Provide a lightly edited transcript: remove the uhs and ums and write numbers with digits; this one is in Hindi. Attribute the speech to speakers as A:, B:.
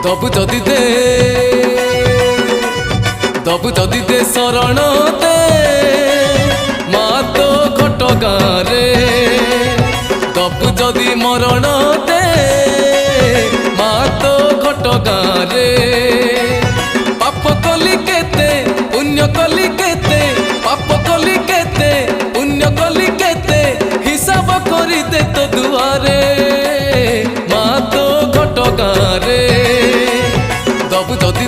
A: दबु जदि दे शरण दे मा तो घटगाँ रे दबु जदि मरण दे मा तो घटगाँ रे पाप कली केते पुण्य कली केते पाप कली केते पुण्य कली केते हिसाब करी दे तो दुआरे मा तो घटगाँ रे दबु जदि